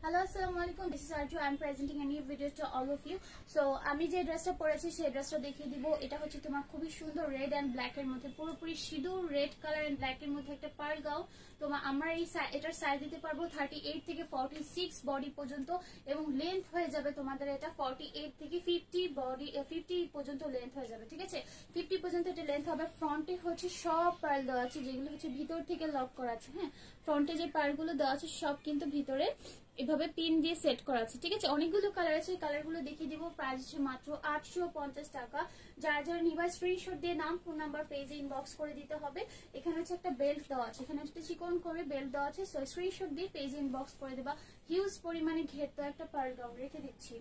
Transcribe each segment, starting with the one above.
Hello, assalamu alaikum. This is Arju. I am presenting a new video to all of you. So, আমি যে ড্রেসটা পরেছি সেই ড্রেসটা দেখিয়ে দিব। এটা হচ্ছে তোমার খুবই সুন্দর রেড এন্ড ব্ল্যাক এর মধ্যে, পুরোপুরি সিঁদুর রেড কালার এন্ড ব্ল্যাক এর মধ্যে একটা পার্ল গাউন। তোমার আমরা এটার সাইজ দিতে পারবো 38 থেকে 46 বডি পর্যন্ত, এবং লেন্থ হয়ে যাবে তোমাদের এটা 48 থেকে 50 পর্যন্ত লেন্থ হয়ে যাবে। ঠিক আছে, 50 পর্যন্ত এটা লেন্থ হবে। ফ্রন্টে হচ্ছে সব পার্ল দেওয়া আছে, যেগুলো হচ্ছে ভিতর থেকে লক করা আছে। হ্যাঁ, ফ্রন্টে যে পার্লগুলো দেওয়া আছে সব কিন্তু ভিতরে এভাবে পিন দিয়ে সেট করা আছে। ঠিক আছে, অনেকগুলো কালার আছে, কালারগুলো দেখিয়ে দিব। প্রাইস হচ্ছে মাত্র 850 টাকা। যারা যারা নিবা স্ক্রিনশট দিয়ে নাম, ফোন নাম্বার, পেজে ইনবক্স করে দিতে হবে। এখানে হচ্ছে একটা বেল্ট দেওয়া আছে, এখানে হচ্ছে চিকন করে বেল্ট দেওয়া আছে। সো স্ক্রিনশট দিয়ে পেজে ইনবক্স করে দেবা। হিউজ পরিমাণে ঘেরতো একটা পার্ল গাউন রেখে দিচ্ছি।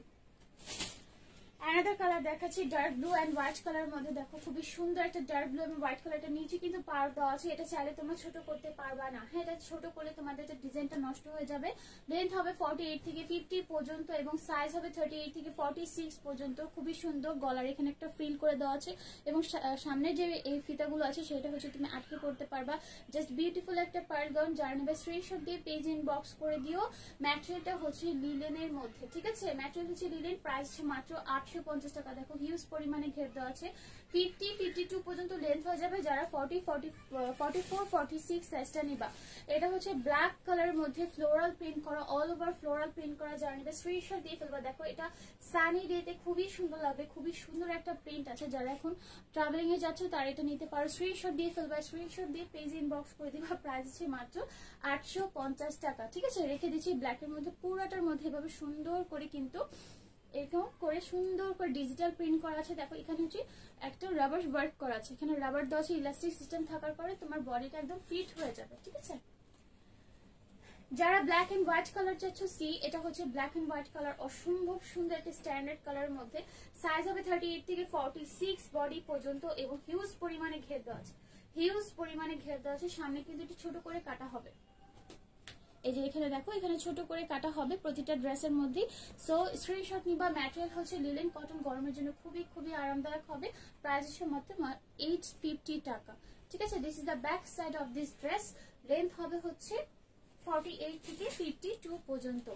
অ্যানাদার কালার দেখাচ্ছি dark blue and white colour মধ্যে। দেখো খুবই সুন্দর একটা ডার্ক ব্লু এবং হোয়াইট কালারটা, নিচে কিন্তু পার দেওয়া আছে। এটা চাইলে তোমরা ছোট করতে পারবা না। হ্যাঁ, এটা ছোট করলে তোমাদের ডিজাইনটা নষ্ট হয়ে যাবে। লেন্থ হবে 48 থেকে 50 পর্যন্ত এবং সাইজ হবে 38 থেকে 46 পর্যন্ত। খুবই সুন্দর। গলার এখানে একটা ফ্রিল করে দেওয়া আছে এবং সামনে যে এই ফিতাগুলো আছে সেটা হচ্ছে তুমি আটকে পড়তে পারবা। জাস্ট বিউটিফুল একটা পার্ল গাউন। যারা নেবে স্ক্রিনশট দিয়ে পেজ ইনবক্স করে দিও। ম্যাটেরিয়ালটা হচ্ছে লিলেনের মধ্যে। ঠিক আছে, ম্যাটেরিয়াল হচ্ছে লিলেন। প্রাইস হচ্ছে মাত্র 850 টাকা। দেখো হিউজ পরিমাণে ঘের দেওয়া আছে। 50, 52 পর্যন্ত লেন্থ হয়ে যাবে। যারা 40, 44, 46 সাইজটা নিবা। এটা হচ্ছে ব্ল্যাক কালারের মধ্যে ফ্লোরাল প্রিন্ট করা, অল ওভার ফ্লোরাল প্রিন্ট করা। যারা নিবে স্ক্রিনশট দিয়ে ফেলবা। দেখো এটা সানি ডেতে খুবই সুন্দর লাগবে, খুবই সুন্দর একটা প্রিন্ট আছে। যারা এখন ট্রাভেলিং এ যাচ্ছ তারা এটা নিতে পারো। স্ক্রিনশট দিয়ে ফেলবা, স্ক্রিনশট দিয়ে পেজ ইনবক্স করে দিবা। প্রাইস হচ্ছে মাত্র 850 টাকা। ঠিক আছে, রেখে দিচ্ছি ব্ল্যাকের মধ্যে। পুরোটার মধ্যে এভাবে সুন্দর করে কিন্তু এরকম করে সুন্দর করে ডিজিটাল প্রিন্ট করা আছে। দেখো এখানে হচ্ছে একটা রাবার ওয়ার্ক করা আছে, এখানে রাবার দেওয়া আছে। ইলাস্টিক সিস্টেম থাকার পরে তোমার বডিটা একদম ফিট হয়ে যাবে। ঠিক আছে, যারা ব্ল্যাক এন্ড হোয়াইট কালার চাচ্ছ, এটা হচ্ছে ব্ল্যাক এন্ড হোয়াইট কালার। অসম্ভব সুন্দর একটা স্ট্যান্ডার্ড কালারের মধ্যে। সাইজ হবে 38 থেকে 46 বডি পর্যন্ত এবং হিউজ পরিমাণে ঘের দেওয়া আছে। হিউজ পরিমাণে ঘের দেওয়া আছে। সামনে কিন্তু একটু ছোট করে কাটা হবে। এই যে এখানে দেখো, এখানে ছোট করে কাটা হবে প্রতিটা ড্রেসের মধ্যে। সো স্ক্রিনশট নিবা। ম্যাটেরিয়াল হচ্ছে লিলেন কটন, গরমের জন্য খুবই খুবই আরামদায়ক হবে। প্রাইস হচ্ছে মাত্র 850 টাকা। ঠিক আছে, this is the back side of this dress. Length হবে হচ্ছে 48 থেকে 52 পর্যন্ত।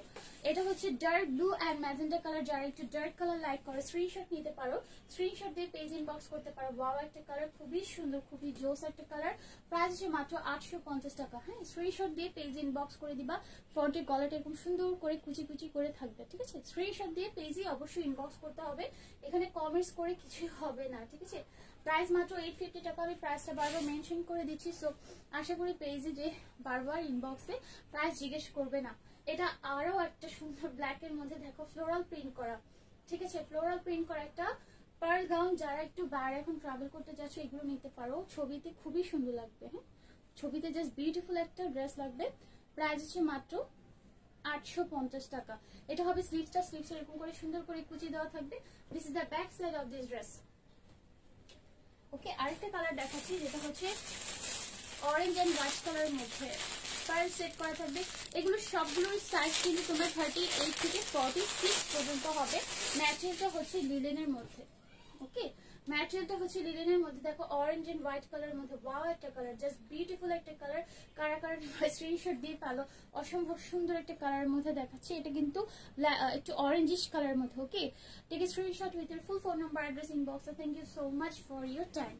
এটা হচ্ছে dark blue and magenta colour. যারা একটু ডার্ক কালার লাইক করে স্ক্রিনশট নিতে পারো। স্ক্রিনশট দিয়ে পেজ ইনবক্স করতে পারো। ওয়াও একটা কালার, খুবই সুন্দর, খুবই জোস একটা কালার। প্রাইস হচ্ছে মাত্র 850 টাকা। হ্যাঁ, স্ক্রিনশট দিয়ে পেজ ইনবক্স করে দিবা। ফ্রন্টের গলাটা এরকম সুন্দর করে কুচি কুচি করে থাকবে। ঠিক আছে, স্ক্রিনশট দিয়ে পেজে অবশ্যই ইনবক্স করতে হবে। এখানে কমেন্টস করে কিছু হবে না। ঠিক আছে, প্রাইস মাত্র 850 টাকা। আমি প্রাইসটা বারবার মেনশন করে দিচ্ছি। সো আশা করি পেজে যে বারবার ইনবক্সে প্রাইস জিজ্ঞেস করবে না। এটা আরো একটা সুন্দর ব্ল্যাক এর মধ্যে দেখো ফ্লোরাল প্রিন্ট করা। ঠিক আছে, ফ্লোরাল প্রিন্ট করা একটা পার্ল গাউন। যারা একটু বাইরে এখন ট্রাভেল করতে যাচ্ছ এগুলো নিতে পারো। ছবিতে খুবই সুন্দর লাগবে। হ্যাঁ, ছবিতে জাস্ট বিউটিফুল একটা ড্রেস লাগবে। প্রাইস হচ্ছে মাত্র 850 টাকা। এটা হবে স্লিভসটা। স্লিভস এরকম করে সুন্দর করে কুচি দেওয়া থাকবে। This is the back side of this dress. Okay, আরেকটা কালার দেখাচ্ছি, যেটা হচ্ছে অরেঞ্জ এন্ড হোয়াইট কালারের মধ্যে পার্ল সেট করা থাকবে। এগুলো সবগুলোর সাইজ কিন্তু তোমার 38 থেকে 46 পর্যন্ত হবে। ম্যাটেরিয়ালটা হচ্ছে লিলেনের মধ্যে। ওকে, ম্যাটেরিয়ালটা হচ্ছে লিলেনের মধ্যে। দেখো অরেঞ্জ এন্ড হোয়াইট কালারের মধ্যে। ওয়াও একটা কালার, জাস্ট বিউটিফুল একটা কালার। কারা কারা স্ক্রিনশট দিয়ে পালো। অসম্ভব সুন্দর একটা কালারের মধ্যে দেখাচ্ছি। এটা কিন্তু একটু অরেঞ্জিশ কালারের মধ্যে। Okay, take a screenshot with your full phone number, address, inbox. Thank you so much for your time.